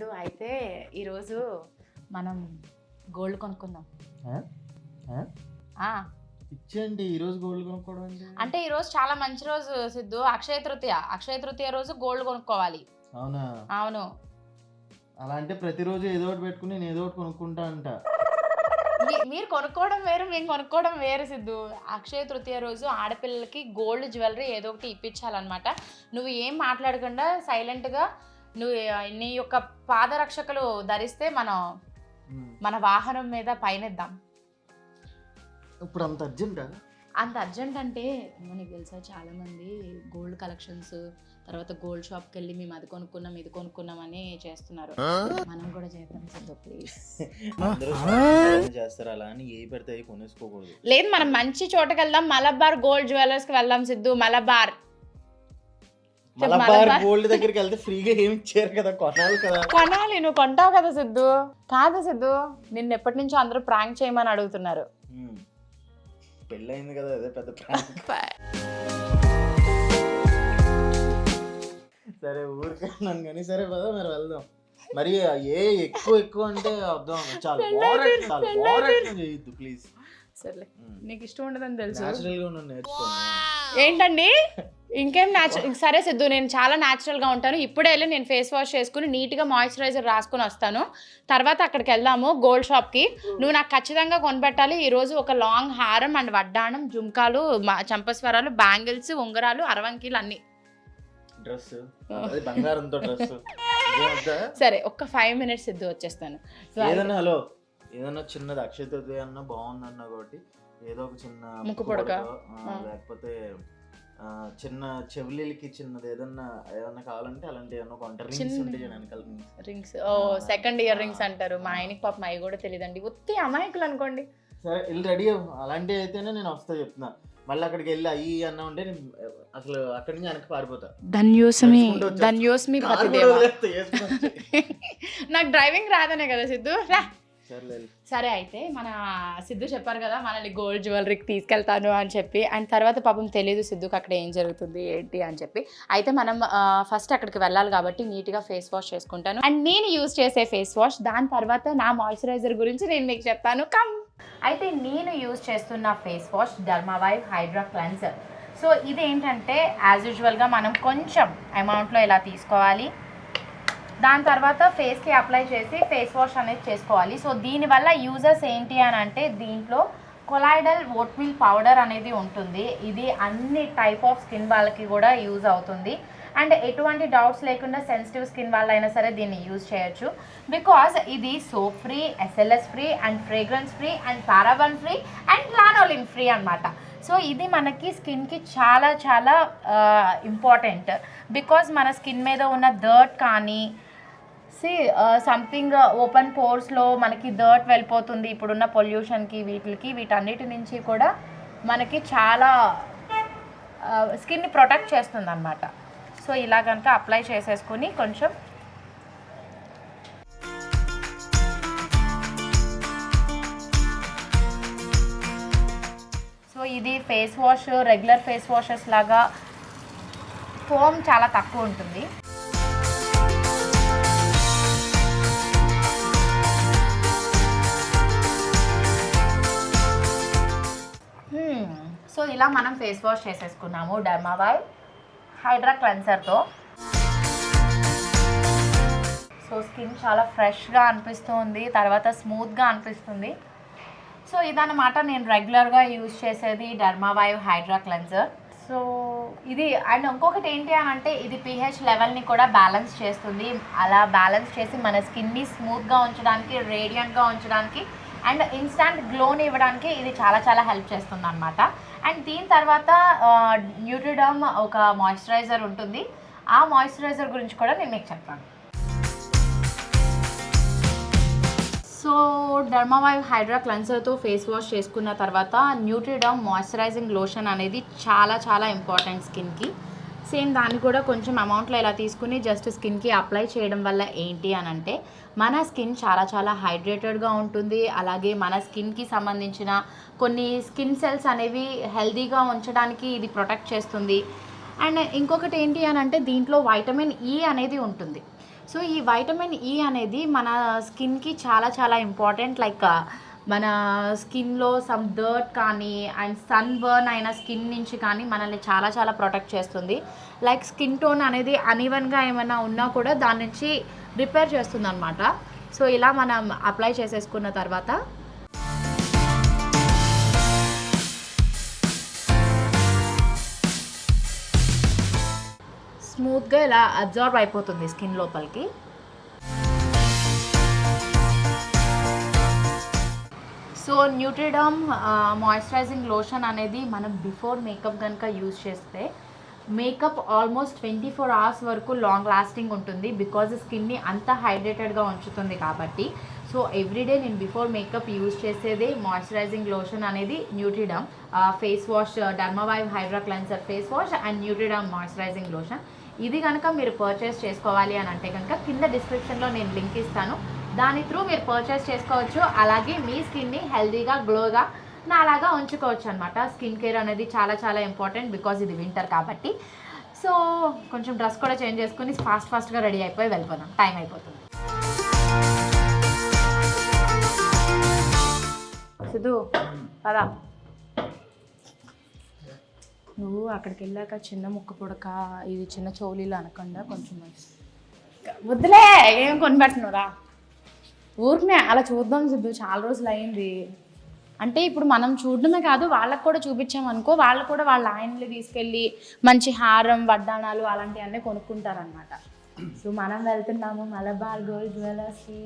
సిద్ధు అయితే ఈరోజు మనం గోల్డ్ కొనుక్కుందాం. ఇచ్చేయండి ఈరోజు గోల్డ్ కొనుక్కోవడం అంటే ఈరోజు చాలా మంచి రోజు సిద్ధు, అక్షయ తృతీయ రోజు గోల్డ్ కొనుక్కోవాలి. అవునా? అవును. అలా అంటే ప్రతిరోజు ఏదో ఒకటి పెట్టుకుని నేను ఏదో ఒకటి కొనుక్కుంటా అంట. మీరు కొనుక్కోవడం వేరు, మేము కొనుక్కోవడం వేరు సిద్ధు. అక్షయ తృతీయ రోజు ఆడపిల్లలకి గోల్డ్ జ్యువెలరీ ఏదో ఒకటి ఇప్పించాలన్నమాట. నువ్వు ఏం మాట్లాడకుండా సైలెంట్గా నువ్వు నీ యొక్క పాదరక్షకులు ధరిస్తే మన వాహనం మీద పయనిద్దాం. ఇప్పుడు అంత అర్జెంటా? అంత అర్జెంట్ అంటే మనకి తెలుసా, చాలా మంది గోల్డ్ కలెక్షన్స్ తర్వాత గోల్డ్ షాప్కి వెళ్ళి మేము అది కొనుక్కున్నాం ఇది కొనుక్కున్నాం అని చేస్తున్నారు. మనం కూడా చేద్దాం సిద్ధు ప్లీజ్. చేస్తారు అలా అని ఏ పెడితే కొనేసుకోకూడదు. లేదు, మనం మంచి చోటకి వెళ్దాం. మలబార్ గోల్డ్ జ్యువెలర్స్ కి వెళ్దాం సిద్ధు. మలబార్ గోల్డ్ దగ్గరికి వెళ్తే ఫ్రీగా ఏమి ఇచ్చారు కదా, కొనాలి కదా. కొనాలి, నువ్వు కొంటావు కదా సిద్ధు. కాదు సిద్ధు, నిన్ను ఎప్పటి నుంచో అందరూ ప్రాంక్ చేయమని అడుగుతున్నారు. పెళ్ళయింది కదా, అదే పెద్ద ప్రాంక్. సరే ఊరికన్నాను కానీ సరే పదా మరి వెళ్దాం. మరి ఎక్కువ అంటే అర్థం చాలా చేయొద్దు ప్లీజ్. సరే, నీకు ఇష్టం ఉండదని తెలుసు. నేచురల్గా నేర్చుకోండి. ఏంటండి ఇంకేం సరే సిద్ధు, నేను చాలా న్యాచురల్గా ఉంటాను. ఇప్పుడే వెళ్ళి నేను ఫేస్ వాష్ చేసుకుని నీట్గా మాయిశ్చరైజర్ రాసుకుని వస్తాను. తర్వాత అక్కడికి వెళ్దాము గోల్డ్ షాప్కి. నువ్వు నాకు ఖచ్చితంగా కొనిపెట్టాలి ఈరోజు ఒక లాంగ్ హారం అండ్ వడ్డాణం, జుంకాలు, చంపస్వరాలు, బ్యాంగిల్స్, ఉంగరాలు, అరవంకీలు అన్నీ. డ్రెస్ బంగారంతో డ్రెస్. సరే ఒక్క 5 minutes సిద్ధు వచ్చేస్తాను. ఏదన్నా హలో ఏదన్నా చిన్నది అక్షయ తృతీయ అన్న బాగుందన్న కాబట్టి ఏదో ఒక చిన్న ముక్కు పొడక లేకపోతే చిన్న చెవులకి చిన్నది ఏదన్నా కావాలంటే అలాంటి ఏమన్నా కొంటారు. రింగ్స్, సెకండ్ ఇయర్ రింగ్స్ అంటారు. మా ఆయనకి పాపం అవి కూడా తెలియదండి, ఉత్తి అమాయకులు అనుకోండి. సరే వెళ్ళి రెడీ అలాంటివి అయితేనే నేను వస్తా చెప్తున్నా. మళ్ళీ అక్కడికి వెళ్ళి అయ్యి అన్న ఉంటే నేను అసలు అక్కడి నుంచి వెనక్కి పారిపోతా. ధన్యోస్మి నాకు డ్రైవింగ్ రాదనే కదా సిద్ధు. సరే అయితే మన సిద్ధు చెప్పారు కదా మనల్ని గోల్డ్ జ్యువెలరీకి తీసుకెళ్తాను అని చెప్పి. అండ్ తర్వాత పాపం తెలియదు సిద్ధుకి అక్కడ ఏం జరుగుతుంది ఏంటి అని చెప్పి. అయితే మనం ఫస్ట్ అక్కడికి వెళ్ళాలి కాబట్టి నీట్గా ఫేస్ వాష్ చేసుకుంటాను. అండ్ నేను యూజ్ చేసే ఫేస్ వాష్, దాని తర్వాత నా మాయిశ్చరైజర్ గురించి నేను మీకు చెప్తాను. కమ్. అయితే నేను యూజ్ చేస్తున్న face wash Dermavive hydra cleanser. So ఇది ఏంటంటే యాజ్ యూజువల్గా మనం కొంచెం అమౌంట్లో ఇలా తీసుకోవాలి. దాని తర్వాత ఫేస్కి అప్లై చేసి ఫేస్ వాష్ అనేది చేసుకోవాలి. సో దీనివల్ల యూజర్స్ ఏంటి అని అంటే దీంట్లో కొలాయిడల్ ఓట్మీల్ పౌడర్ అనేది ఉంటుంది. ఇది అన్ని టైప్ ఆఫ్ స్కిన్ వాళ్ళకి కూడా యూజ్ అవుతుంది. అండ్ ఎటువంటి డౌట్స్ లేకుండా సెన్సిటివ్ స్కిన్ వాళ్ళైనా సరే దీన్ని యూజ్ చేయొచ్చు. బికాజ్ ఇది soap free, SLS free and fragrance free and paraben free and lanolin free అన్నమాట. సో ఇది మనకి స్కిన్కి చాలా చాలా ఇంపార్టెంట్. బికాజ్ మన స్కిన్ మీద ఉన్న డర్ట్ కానీ సంథింగ్ ఓపెన్ పోర్స్లో మనకి డర్ట్ వెళ్ళిపోతుంది ఇప్పుడున్న పొల్యూషన్కి వీటన్నిటి నుంచి కూడా మనకి చాలా స్కిన్ని ప్రొటెక్ట్ చేస్తుంది అన్నమాట. సో ఇలా కనుక అప్లై చేసేసుకుని కొంచెం సో ఇది face wash regular face washes లాగా ఫోమ్ చాలా తక్కువ ఉంటుంది. సో ఇలా మనం ఫేస్ వాష్ చేసేసుకున్నాము డర్మావైవ్ హైడ్రా క్లెన్సర్తో. సో స్కిన్ చాలా ఫ్రెష్గా అనిపిస్తుంది, తర్వాత స్మూత్గా అనిపిస్తుంది. సో ఇదన్నమాట నేను రెగ్యులర్గా యూజ్ చేసేది డర్మావైవ్ హైడ్రా క్లెన్సర్. సో ఇది అండ్ ఇంకొకటి ఏంటి అని అంటే ఇది pH లెవెల్ని కూడా బ్యాలెన్స్ చేస్తుంది. అలా బ్యాలెన్స్ చేసి మన స్కిన్ని స్మూత్గా ఉంచడానికి, రేడియంట్గా ఉంచడానికి అండ్ ఇన్స్టాంట్ గ్లోని ఇవ్వడానికి ఇది చాలా చాలా హెల్ప్ చేస్తుంది అన్నమాట. అండ్ దీని తర్వాత న్యూట్రిడర్మ్ ఒక మాయిశ్చరైజర్ ఉంటుంది. ఆ మాయిశ్చరైజర్ గురించి కూడా నేను మీకు చెప్తాను. సో డర్మావైవ్ హైడ్రా క్లెన్సర్తో ఫేస్ వాష్ చేసుకున్న తర్వాత న్యూట్రిడర్మ్ మాయిశ్చరైజింగ్ లోషన్ అనేది చాలా చాలా ఇంపార్టెంట్ స్కిన్కి. సేమ్ దాన్ని కూడా కొంచెం అమౌంట్లో ఇలా తీసుకుని జస్ట్ స్కిన్కి అప్లై చేయడం వల్ల ఏంటి అని అంటే మన స్కిన్ చాలా చాలా హైడ్రేటెడ్గా ఉంటుంది. అలాగే మన స్కిన్కి సంబంధించిన కొన్ని స్కిన్ సెల్స్ అనేవి హెల్తీగా ఉంచడానికి ఇది ప్రొటెక్ట్ చేస్తుంది. అండ్ ఇంకొకటి ఏంటి అని అంటే దీంట్లో వైటమిన్ E అనేది ఉంటుంది. సో ఈ వైటమిన్ ఈ అనేది మన స్కిన్కి చాలా చాలా ఇంపార్టెంట్. లైక్ మన స్కిన్లో సమ్ డర్ట్ కానీ అండ్ సన్ బర్న్ అయిన స్కిన్ నుంచి కానీ మనల్ని చాలా చాలా ప్రొటెక్ట్ చేస్తుంది. లైక్ స్కిన్ టోన్ అనేది అన్ఈవెన్గా ఏమైనా ఉన్నా కూడా దాని నుంచి రిపేర్ చేస్తుంది అనమాట. సో ఇలా మనం అప్లై చేసేసుకున్న తర్వాత స్మూత్గా ఇలా అబ్జార్బ్ అయిపోతుంది స్కిన్ లోపలికి. సో న్యూట్రిడమ్ మాయిశ్చరైజింగ్ లోషన్ అనేది మనం బిఫోర్ మేకప్ కనుక యూజ్ చేస్తే మేకప్ ఆల్మోస్ట్ 24 hours వరకు లాంగ్ లాస్టింగ్ ఉంటుంది. బికాజ్ స్కిన్ని అంత హైడ్రేటెడ్గా ఉంచుతుంది కాబట్టి. సో ఎవ్రీడే నేను బిఫోర్ మేకప్ యూజ్ చేసేదే మాయిశ్చరైజింగ్ లోషన్ అనేది Nutriderm face wash, Dermavive hydra cleanser face wash and Nutriderm moisturising lotion. ఇది కనుక మీరు పర్చేస్ చేసుకోవాలి అని అంటే కనుక కింద డిస్క్రిప్షన్లో నేను లింక్ ఇస్తాను. దాని త్రూ మీరు పర్చేస్ చేసుకోవచ్చు. అలాగే మీ స్కిన్ని హెల్దీగా గ్లోగా నాలాగా ఉంచుకోవచ్చు అనమాట. స్కిన్ కేర్ అనేది చాలా చాలా ఇంపార్టెంట్ బికాజ్ ఇది వింటర్ కాబట్టి. సో కొంచెం డ్రెస్ కూడా చేంజ్ చేసుకుని ఫాస్ట్గా రెడీ అయిపోయి వెళ్ళిపోదాం, టైం అయిపోతుంది. సిద్ధు పదా, నువ్వు అక్కడికి వెళ్ళాక చిన్న ముక్క పుడక ఇది చిన్న చౌలీలు అనకుండా కొంచెం వద్దులే ఏం కొనిపెట్టనురా, ఊరికనే అలా చూద్దాం సిద్ధు, చాలా రోజులు అయింది. అంటే ఇప్పుడు మనం చూడడమే కాదు వాళ్ళకు కూడా చూపించామనుకో, వాళ్ళు కూడా వాళ్ళ ఆయనలు తీసుకెళ్ళి మంచి హారం వడ్డాణాలు అలాంటివన్నీ కొనుక్కుంటారనమాట. సో మనం వెళ్తున్నాము మలబార్ గోల్డ్ జ్యువెలర్స్కి.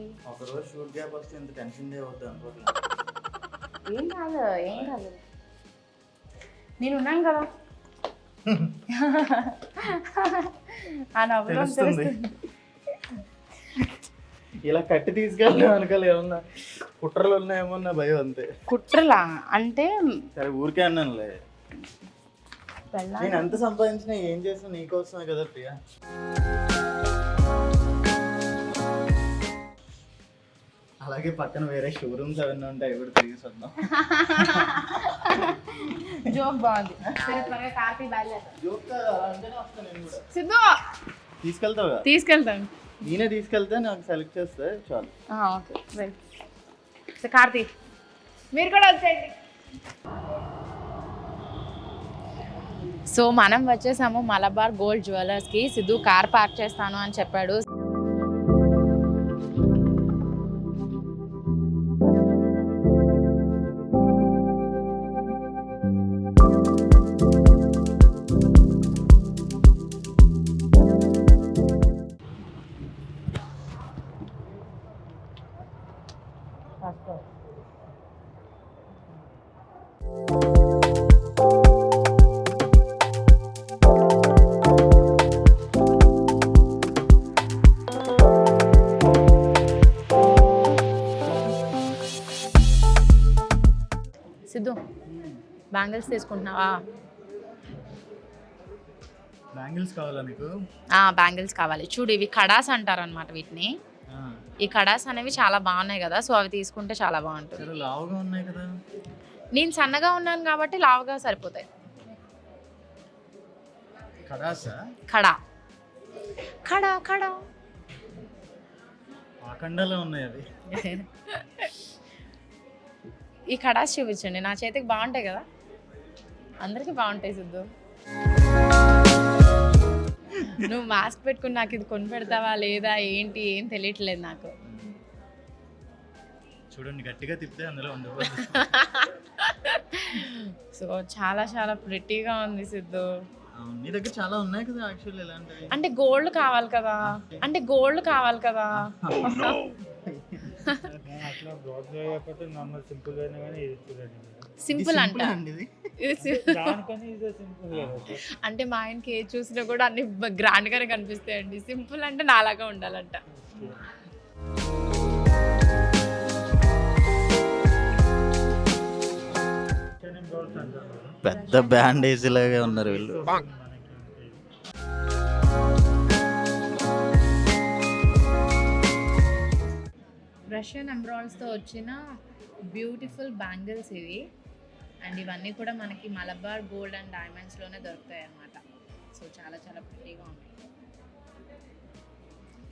ఏం కాదు ఏం కాదు, నేను ఉన్నాను కదా. ఆ నవ్వులో తెలుస్తుంది. ఇలా కట్టి తీసుకెళ్ళాం వెనకాల ఏమన్నా కుట్రలు ఉన్నాయేమన్నా భయం అంతే. కుట్రలా అంటే సరే ఊరికే అన్నానులే, నేను ఎంత సంపాదించినా ఏం చేసినా నీకోసమే కదా ప్రియా. అలాగే పక్కన వేరే షోరూమ్స్ అవన్నీ ఉంటాయి, అవి కూడా తిరిగి వద్దాం. జోక్ బాగుంది. సిద్ధు తీసుకెళ్తావు? తీసుకెళ్తాను. నేనే తీసుకెళ్తే నాకు సెలెక్ట్ చేస్తే చాలు. Okay right. సో కార్తీ మీరు కూడా వచ్చేయండి. సో మనం వచ్చేసాము మలబార్ గోల్డ్ జ్యువెలర్స్కి. సిద్ధు కార్ పార్క్ చేస్తాను అని చెప్పాడు. సిద్ధు బ్యాంగిల్స్ తీసుకుంటున్నావా? బ్యాంగిల్స్ కావాలా నీకు? బ్యాంగిల్స్ కావాలి. చూడు ఇవి కడాస్ అంటారు అనమాట వీటిని. ఈ కడాస్ అనేవి చాలా బాగున్నాయి కదా, సో అవి తీసుకుంటే చాలా బాగుంటుంది. లావుగా ఉన్నాయి కదా, నేను సన్నగా ఉన్నాను కాబట్టి లావుగా సరిపోతాయి. కడాసా? కడా కడా కడా ఆకండలో ఉన్నాయి అవి. ఈ కడాస్ చూపించండి, నా చేతికి బాగుంటాయి కదా, అందరికీ బాగుంటాయి. సిద్ధు నువ్వు మాస్క్ పెట్టుకుని నాకు ఇది కొని పెడతావా లేదా ఏంటి ఏం తెలియట్లేదు నాకు. చూడండి గట్టిగా తిప్పితే అందులో ఉండిపోతుంది. సో చాలా చాలా ప్రిటీగా ఉంది సిద్ధు. నీ దగ్గర చాలా ఉన్నాయి కదా యాక్చువల్లీ ఇలాంటివి. అంటే గోల్డ్ కావాలి కదా, అంటే గోల్డ్ కావాలి కదా. సింపుల్ అంట అంటే మా ఆయనకి ఏ చూసినా కూడా అన్ని గ్రాండ్ గానే కనిపిస్తాయండి. సింపుల్ అంటే నాలాగా ఉండాలంట. పెద్ద బ్యాండేజ్ లాగా ఉన్నారు వీళ్ళు. రష్యన్ ఎంబ్రాయిడ్స్తో వచ్చిన బ్యూటిఫుల్ బ్యాంగిల్స్ ఇవి. అండ్ ఇవన్నీ కూడా మనకి మలబార్ గోల్డ్ అండ్ డైమండ్స్లోనే దొరుకుతాయి అన్నమాట. సో చాలా చాలా ప్రిటీగా ఉన్నాయి.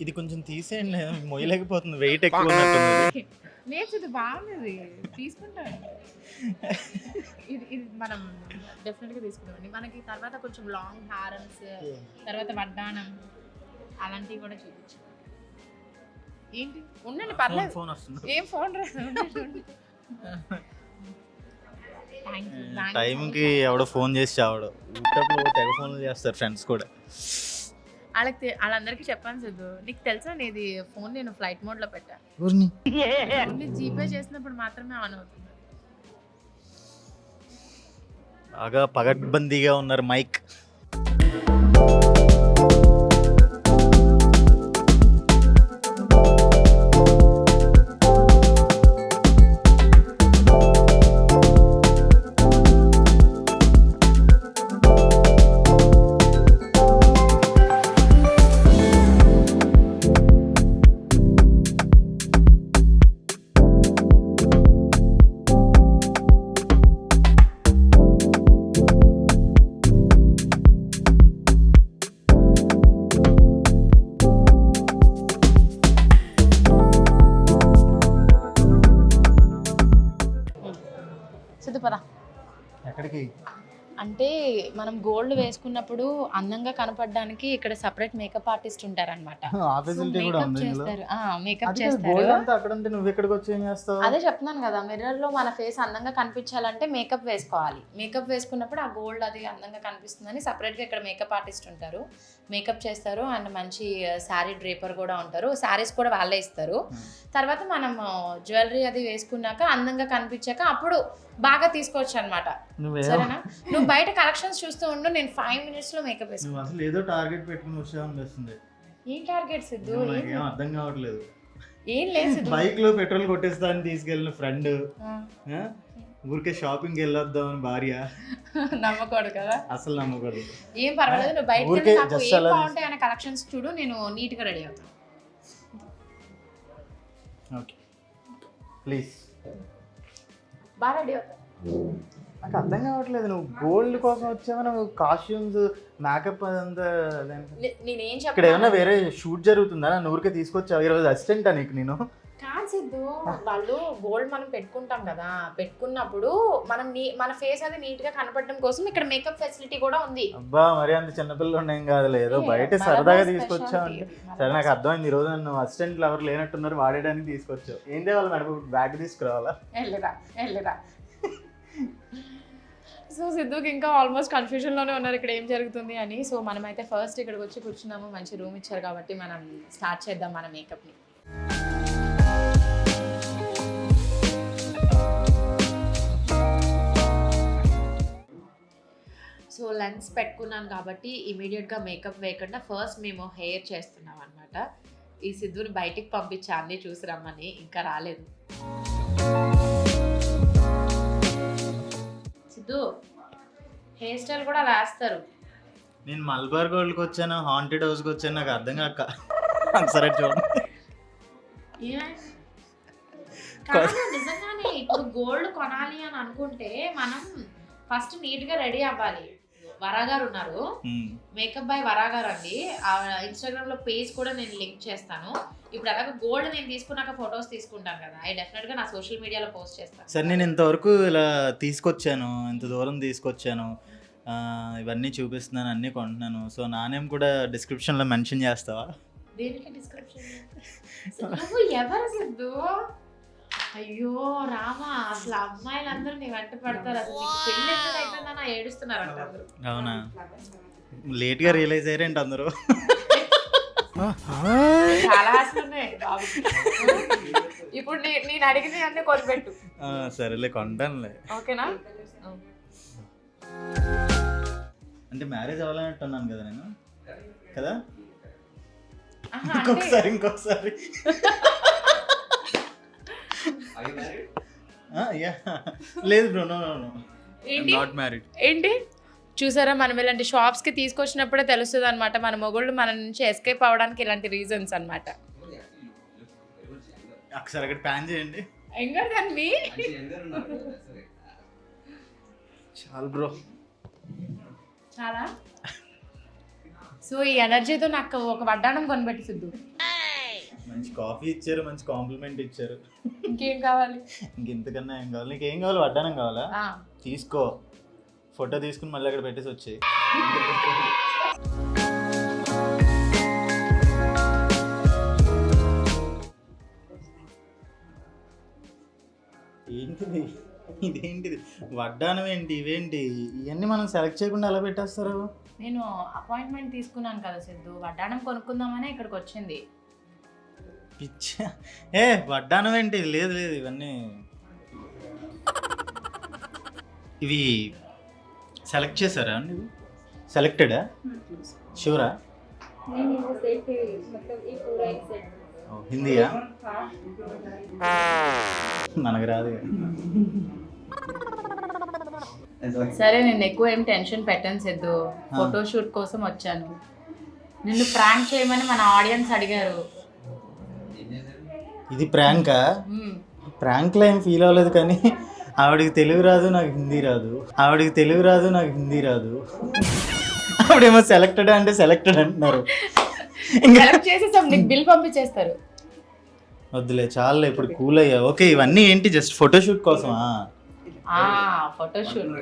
ఇది కొంచెం తీసేయండి, మొయ్యలేకపోతుంది, వెయిట్ ఎక్కువ ఉన్నట్టుంది. లేదు ఇది బాగుంది, తీసుకుంటాను. ఇది మనం డెఫినెట్గా తీసుకుంటామండి. మనకి తర్వాత కొంచెం లాంగ్ హారమ్స్, తర్వాత వడ్డానం అలాంటివి కూడా చూపించు. ఏంటి ఉండండి, పర్లేదు. ఫోన్ వస్తుంది. ఏం ఫోన్ రాదు. టైంకి ఎవడో ఫోన్ చేసి చావడు, యూట్యూబ్లో తెగ ఫోన్లు చేస్తారు ఫ్రెండ్స్ కూడా. వాళ్ళందరికీ చెప్పాను సిద్ధు, నీకు తెలుసా నీది ఫోన్ నేను ఫ్లైట్ మోడ్లో పెట్టా. ఓన్లీ జీపే చేసినప్పుడు మాత్రమే ఆన్ అవుతుంది. బాగా పగడ్బందీగా ఉన్నారు మైక్. సిద్ధు పద. ఎక్కడికి అంటే మనం గోల్డ్ వేసుకున్నప్పుడు అందంగా కనపడడానికి ఇక్కడ సెపరేట్ మేకప్ ఆర్టిస్ట్ ఉంటారన్నమాట. మేకప్ చేస్తారు. నువ్వు ఎక్కడికి వచ్చి ఏం చేస్తావు? అదే చెప్తున్నాను కదా, మిర్రర్ లో మన ఫేస్ అందంగా కనిపించాలంటే మేకప్ వేసుకోవాలి. మేకప్ వేసుకున్నప్పుడు ఆ గోల్డ్ అది అందంగా కనిపిస్తుందని సెపరేట్ గా ఇక్కడ మేకప్ ఆర్టిస్ట్ ఉంటారు, మేకప్ చేస్తారు. అండ్ మంచి శారీ డ్రేపర్ కూడా ఉంటారు, శారీస్ కూడా వాళ్ళే ఇస్తారు. తర్వాత మనం జ్యువెలరీ అది వేసుకున్నాక అందంగా కనిపించాక అప్పుడు బాగా తీసుకోవచ్చు అనమాట. సరేనా? నువ్వు బయట కలెక్షన్స్ చూస్తూ ఉండు, నేను 5 minutes లో మేకప్ వేసుకుంటాను. అసలు ఏదో టార్గెట్ పెట్టుకుని వచ్చామనిపిస్తుంది. ఏం టార్గెట్ సిద్ధు? ఏం అర్థం కావట్లేదు. ఏం లేదు సిద్ధు, బైక్ లో పెట్రోల్ కొట్టేస్తా అని తీసుకెళ్ళిన ఫ్రెండ్ ఊరికే షాపింగ్ వెళ్ళొద్దాం అని భార్య. నమ్మకూడదు కదా, అసలు నమ్మకూడదు. ఏం పర్వాలేదు, నువ్వు బయటకి ఏం బాగుంటాయి అనే కలెక్షన్స్ చూడు, నేను నీట్ గా రెడీ అవుతాను. Okay please. బాగా రెడీ అవుతాను. నాకు అర్థం కావట్లేదు, నువ్వు గోల్డ్ కోసం వచ్చావా? నువ్వు కాస్ట్యూమ్స్ మేకప్ అదంతా నేనేం చెప్ప, ఇక్కడ ఏమన్నా వేరే షూట్ జరుగుతుందా? నన్ను ఊరికే తీసుకొచ్చావు, ఈరోజు అసిస్టెంటా నీకు నేను? కాదు సిద్ధు, వాళ్ళు గోల్డ్ మనం పెట్టుకుంటాం కదా, పెట్టుకున్నప్పుడు మనం మన ఫేస్ అది నీట్ గా కనపడడం కోసం ఇక్కడ మేకప్ ఫెసిలిటీ కూడా ఉంది. అబ్బా మరి అంత చిన్నపిల్లలు ఉండేం కాదులే, ఏదో బయట సరదాగా తీసుకొచ్చావు అంటే. సరే నాకు అర్థమైంది, ఈ రోజు నన్ను అసిస్టెంట్లు ఎవరు లేనట్టున్నారు వాడేయడానికి తీసుకొచ్చావు. ఏం తేవాలి మేడం? బ్యాగ్ తీసుకురావాలా? వెళ్ళిరా. సో సిద్ధుకి ఇంకా ఆల్మోస్ట్ కన్ఫ్యూజన్లోనే ఉన్నారు ఇక్కడ ఏం జరుగుతుంది అని. సో మనమైతే ఫస్ట్ ఇక్కడికి వచ్చి కూర్చున్నాము, మంచి రూమ్ ఇచ్చారు కాబట్టి మనం స్టార్ట్ చేద్దాం మన మేకప్ని. సో లెన్స్ పెట్టుకున్నాను కాబట్టి ఇమీడియట్గా మేకప్ వేయకుండా ఫస్ట్ మేము హెయిర్ చేస్తున్నాం అనమాట. ఈ సిద్ధుని బయటికి పంపించా అన్నీ చూసి రమ్మని, ఇంకా రాలేదు. సిద్ధు హెయిర్ స్టైల్ కూడా వేస్తారు. నేను మల్బార్ గోల్డ్కి వచ్చాను, హాంటెడ్ హౌస్కి వచ్చాను, నాకు అర్థం కాక. సరే చూడండి, నిజంగానే ఇప్పుడు గోల్డ్ కొనాలి అని అనుకుంటే మనం ఫస్ట్ నీట్ గా రెడీ అవ్వాలి. వరాగారు ఉన్నారు, మేకప్ బై వరాగారు అండి. ఇన్స్టాగ్రామ్ లో పేజ్ కూడా నేను లింక్ చేస్తాను. ఇప్పుడు అలాగే గోల్డ్ నేను తీసుకున్నాక ఫొటోస్ తీసుకుంటాను కదా, అవి డెఫినెట్ గా నా సోషల్ మీడియాలో పోస్ట్ చేస్తాను. సరే నేను ఇంతవరకు ఇలా తీసుకొచ్చాను, ఇంత దూరం తీసుకొచ్చాను, ఇవన్నీ చూపిస్తున్నాను, అన్నీ కొంటున్నాను. సో నా నేమ్ కూడా డిస్క్రిప్షన్లో మెన్షన్ చేస్తావా? దేనికి డిస్క్రిప్షన్? నువ్వు ఎవరు సిద్ధు? అయ్యో రామా, అసలు అమ్మాయిలందరూ నీ వెంట పడతారు. అసలు నీకు పెళ్ళి ఎప్పుడు అయిపోయిందని ఏడుస్తున్నారంట అందరూ. అవునా? లేట్గా రియలైజ్ అయ్యారేంటి అందరూ? చాలా ఆశలు ఉన్నాయి బాబు. ఇప్పుడు నేను అడిగిన అన్నీ కొనిపెట్టు. సరేలే, కొంటానులే. ఓకేనా? అంటే మ్యారేజ్ అవ్వాలన్నట్టున్నాను కదా నేను, కదా? ఇంకొకసారి లేదు బ్రో, నో నాట్ మ్యారీడ్. ఏంటి చూసారా, మనం ఇలాంటి షాప్స్కి తీసుకొచ్చినప్పుడే తెలుస్తుంది అనమాట మన మొగుళ్ళు మన నుంచి ఎస్కేప్ అవ్వడానికి ఇలాంటి రీజన్స్ అనమాట. ఒకసారి అక్కడ ప్యాన్ చేయండి. ఎంగర్ దెన్ మీ. చాలు బ్రో, చాలా. సో ఈ ఎనర్జీతో నాకు ఒక వడ్డానం కొనిపెట్టి సిద్ధు. మంచి కాఫీ ఇచ్చారు, మంచి కాంప్లిమెంట్ ఇచ్చారు. ఇంకేం కావాలి? ఇంకెంతకన్నా ఏం కావాలి? నీకేం కావాలి? వడ్డానం కావాలా? తీసుకో, ఫోటో తీసుకుని మళ్ళీ అక్కడ పెట్టేసి వచ్చేయి. ఏంటిది? ఇదేంటిది? వడ్డానం ఏంటి? ఇవేంటి? ఇవన్నీ మనం సెలెక్ట్ చేయకుండా ఎలా పెట్టేస్తారు? నేను అపాయింట్మెంట్ తీసుకున్నాను కదా సిద్ధు, వడ్డానం కొనుక్కుందామనే ఇక్కడికి వచ్చింది. పిచ్చా! వడ్డానం ఏంటి? లేదు లేదు, ఇవన్నీ ఇవి సెలెక్ట్ చేశారా? సెలెక్టెడా? షూరా? హిందీయా? మనకు రాదు. సరే, నేను ఎక్కువ ఏం టెన్షన్ పెట్టాను సిద్ధు, ఫోటోషూట్ కోసం వచ్చాను. నిన్ను ప్రాంక్ చేయమని మన ఆడియన్స్ అడిగారు. ఇది ప్రాంకా? ప్రాంక్లో ఏం ఫీల్ అవ్వలేదు, కానీ ఆవిడికి తెలుగు రాదు, నాకు హిందీ రాదు. ఆవిడేమో సెలెక్టెడ్ అంటే సెలెక్టెడ్ అంటున్నారు. నీకు బిల్ పంపించేస్తారు. వద్దులే, చాలా ఇప్పుడు కూల్ అయ్యా. ఓకే, ఇవన్నీ ఏంటి? జస్ట్ ఫోటోషూట్ కోసమా? ఫోటోషూట్.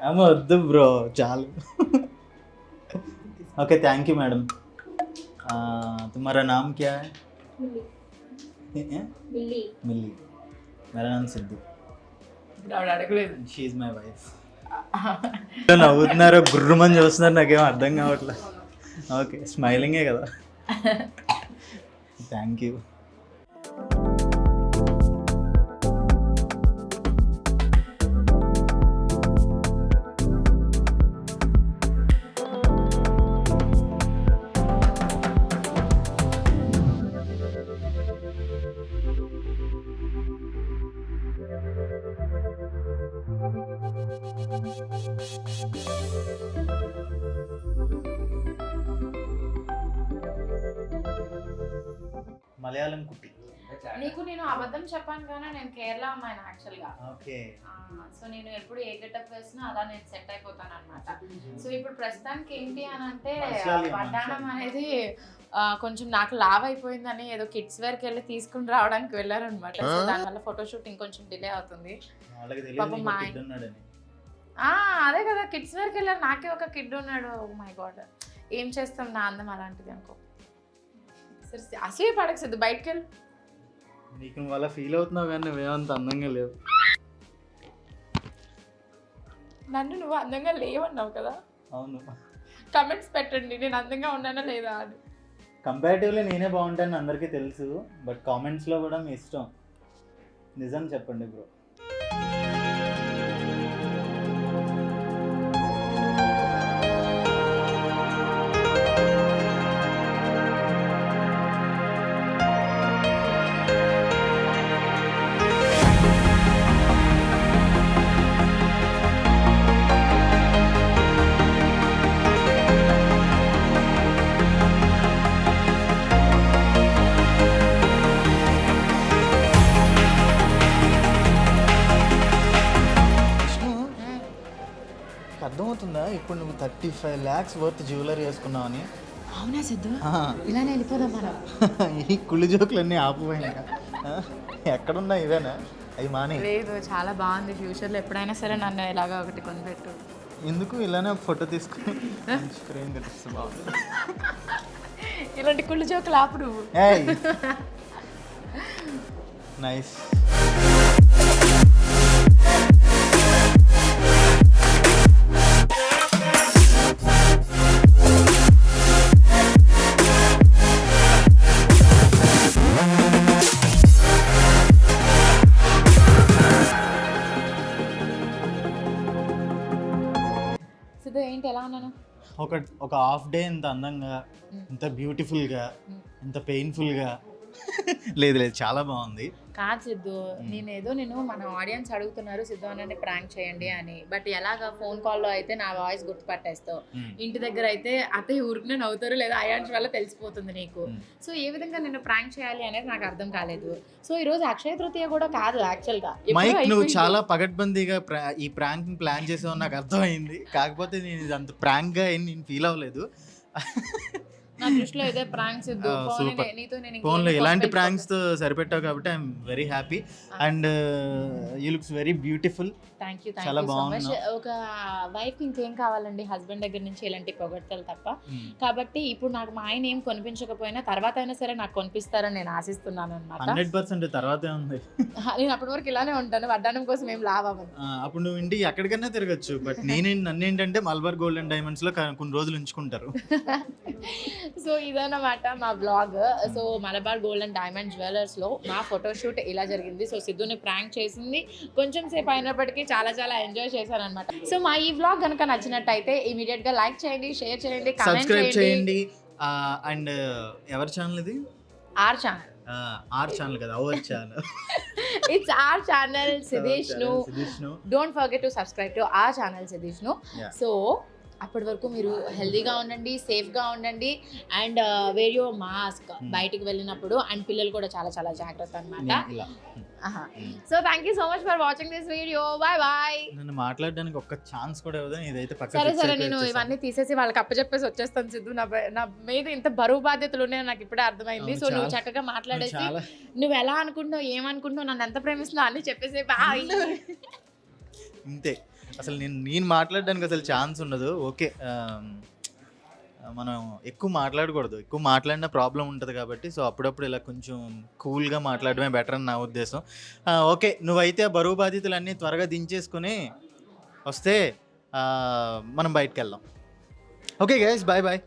అమ్మ వద్దు బ్రో, చాలు. Okay, thank you madam. तुम्हारा नाम क्या है? मिली. मेरा नाम Sidhu. She is my wife. నవ్వుతున్నారు, గుర్రమని చూస్తున్నారు, నాకేం అర్థం కావట్లేదు. ఓకే, స్మైలింగే కదా. Thank you. మలయాళం కుట్టి. నీకు నేను అబద్ధం చెప్పాను కానీ నేను కేరళ అమ్మాయిని యాక్చువల్గా. ఓకే. సో నేను ఎప్పుడు ఏ గెటప్ వేసినా అలా నేను సెట్ అయిపోతాను అనమాట. సో ఇప్పుడు ప్రస్తుతానికి ఏంటి అని అంటే, వడ్డానం అనేది కొంచెం నాకు లావ్ అయిపోయిందని ఏదో కిడ్స్ వేర్కి వెళ్ళి తీసుకుని రావడానికి వెళ్ళారనమాట. సో దానివల్ల ఫోటోషూట్ ఇంకొంచెం డిలే అవుతుంది. అదే కదా, కిడ్స్ వేర్కి వెళ్ళారు, నాకే ఒక కిడ్ ఉన్నాడు. మై గాడ్, ఏం చేస్తాం, నా అందం అలాంటిది అనుకో. సరే, అసూయ పడక సిద్ధు, బయటకు వెళ్ళు. నీకు నువ్వు అలా ఫీల్ అవుతున్నావు కానీ నువ్వేమంత అందంగా లేవు. నన్ను నువ్వు అందంగా లేవన్నావు కదా. అవును. కమెంట్స్ పెట్టండి, నేను అందంగా ఉన్నానా లేదా అని. కంపారిటివ్లీ నేనే బాగుంటాను అందరికీ తెలుసు, బట్ కామెంట్స్లో కూడా మీ ఇష్టం. నిజం చెప్పండి బ్రో. అర్థమవుతుందా ఇప్పుడు నువ్వు 35 lakhs వర్త్ జ్యువెలరీ వేసుకున్నావని? అవునా సిద్ధు, ఇలానే వెళ్ళిపోదాం మనం. ఈ కుళ్ళు జోకులన్నీ ఆపుపోయినా ఎక్కడున్నా ఇవేనా? అవి మానే. లేదు, చాలా బాగుంది. ఫ్యూచర్లో ఎప్పుడైనా సరే నన్ను ఇలాగా ఒకటి కొనిపెట్టు. ఎందుకు? ఇలానే ఫోటో తీసుకుని ఫ్రేమ్ కట్టిస్తే బాగుంది. ఇలాంటి కుళ్ళు జోకులు ఆపు నువ్వు. నైస్. ఏంటి ఎలా ఉన్నాను? ఒక హాఫ్ డే ఇంత అందంగా, ఇంత బ్యూటిఫుల్గా, ఇంత పెయిన్ఫుల్గా లేదు లేదు, చాలా బాగుంది. కాదు సిద్ధు, నేను మన ఆడియన్స్ అడుగుతున్నారు సిద్ధు అన్నని ప్రాంక్ చేయండి అని, బట్ ఎలాగా ఫోన్ కాల్లో అయితే నా వాయిస్ గుర్తుపట్టేస్తావు, ఇంటి దగ్గర అయితే అత్తయ్య ఊరికి నవ్వుతారు లేదా అయాన్స్ వల్ల తెలిసిపోతుంది నీకు. సో ఏ విధంగా నేను ప్రాంక్ చేయాలి అనేది నాకు అర్థం కాలేదు. సో ఈ రోజు అక్షయ తృతీయ కూడా కాదు యాక్చువల్గా. మైక్, నువ్వు చాలా పగడ్బందీగా ఈ ప్రాంక్ ప్లాన్ చేసావు నాకు అర్థమైంది, కాకపోతే నేను అంత ప్రాంక్గా నేను ఫీల్ అవ్వలేదు. నా దృష్టిలో ఇదే ప్రాంక్ సిద్ధు. సూపర్. నీతో నేను ఫోన్లో ఇలాంటి ప్రాంక్స్ తో సరిపెట్టావు కాబట్టి I'm very happy and you looks very beautiful. Thank you చాలా సో మచ్. బాగున్నావు. ఒక వైఫ్ ఇంకేం కావాలండి హస్బెండ్ దగ్గర నుంచి ఇలాంటి పొగడ్తలు తప్ప. కాబట్టి ఇప్పుడు నాకు మా ఆయన ఏం కొనిపించకపోయినా తర్వాత అయినా సరే నాకు కొనిపిస్తారని నేను ఆశిస్తున్నాను అనమాట. 100% తర్వాతే ఉంది. నేను అప్పటి వరకు ఇలానే ఉంటాను, వడ్డానం కోసం ఏం లాభం. అప్పుడు నువ్వు ఇంటికి ఎక్కడికైనా తిరగచ్చు. బట్ నన్ను ఏంటంటే మల్బార్ గోల్డ్ అండ్ డైమండ్స్ లో కొన్ని రోజులు ఉంచుకుంటారు. సో ఇదన్నమాట మా blog. So Malabar gold and diamond jewellers లో మా ఫోటోషూట్ ఇలా జరిగింది. సో సిద్ధుని ప్రాంక్ చేసింది, కొంచెం సేపు అయినప్పటికీ చాలా చాలా ఎంజాయ్ చేశాను అనమాట. సో మా ఈ వ్లాగ్ కనుక నచ్చినట్టయితే ఇమీడియట్ గా లైక్ చేయండి, షేర్ చేయండి, కామెంట్ సబ్స్క్రైబ్ చేయండి. అండ్ ఎవరి ఛానల్ ఇది? Our channel. ఆర్ ఛానల్ కదా, our channel. It's our channel సిద్ధేష్ను. Don't forget to subscribe to our channel సిద్ధేష్ను. సో అప్పటి వరకు మీరు హెల్దీగా ఉండండి, సేఫ్గా ఉండండి అండ్ వేర్ యువర్ మాస్క్ బయటికి వెళ్ళినప్పుడు. అండ్ పిల్లలు కూడా చాలా చాలా జాగ్రత్త అనమాట. So thank you so much for watching this video. Bye bye. నన్ను మాట్లాడడానికి ఒక్క ఛాన్స్ కూడా ఇవ్వదు. ఇదైతే సరే సరే, నేను ఇవన్నీ తీసేసి వాళ్ళకి అప్పచెప్పేసి వచ్చేస్తాను సిద్ధు. నా మీద ఇంత బరువు బాధ్యతలు ఉన్నాయని నాకు ఇప్పుడే అర్థమైంది. సో నువ్వు చక్కగా మాట్లాడేసి నువ్వు ఎలా అనుకుంటున్నావు, ఏమనుకుంటున్నావు, నన్ను ఎంత ప్రేమిస్తున్నావు అన్ని చెప్పేసి బాయ్. ఇంతే, అసలు నేను మాట్లాడడానికి అసలు ఛాన్స్ ఉండదు. ఓకే, మనం ఎక్కువ మాట్లాడకూడదు. ఎక్కువ మాట్లాడిన ప్రాబ్లం ఉంటుంది కాబట్టి సో అప్పుడప్పుడు ఇలా కొంచెం కూల్గా మాట్లాడడమే బెటర్ అని నా ఉద్దేశం. ఓకే, నువ్వైతే ఆ బరువు బాధ్యతలన్నీ త్వరగా దించేసుకొని వస్తే మనం బయటకు వెళ్దాం. Okay guys, bye bye.